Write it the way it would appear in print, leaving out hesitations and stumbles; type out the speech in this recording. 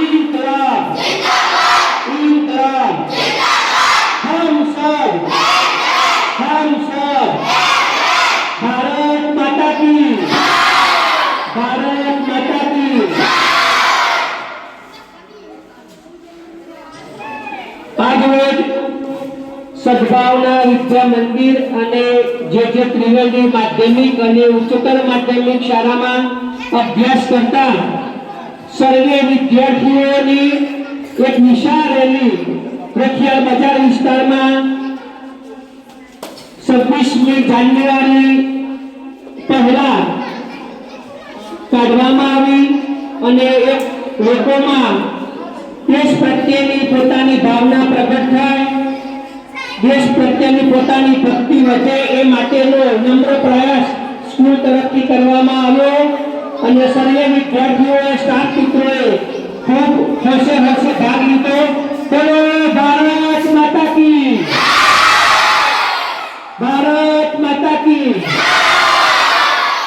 इंकलाब इंकलाब हम सब भारत माता की आज सद्भावना विद्या मंदिर અને જે ત્રિવેદી માધ્યમિક અને ઉચ્ચતર માધ્યમિક શાળામાં અભ્યાસ કરતા સર્વે વિદ્યાર્થીઓની એક વિશાળ રેલી પ્રખ્યાત બજાર વિસ્તારમાં 26મી જાન્યુઆરી પહેલા કાઢવામાં આવી અને એક લોકોમાં દેશ પ્રત્યેની પોતાની ભાવના પ્રગટ થાય, देश प्रत्येની પોતાની ભક્તિ વધે એ માટેનો નમ્ર પ્રયાસ સ્કૂલ તરફથી કરવામાં આવ્યો અને સર્વે વિદ્યાર્થીઓએ સ્ટાફ મિત્રોએ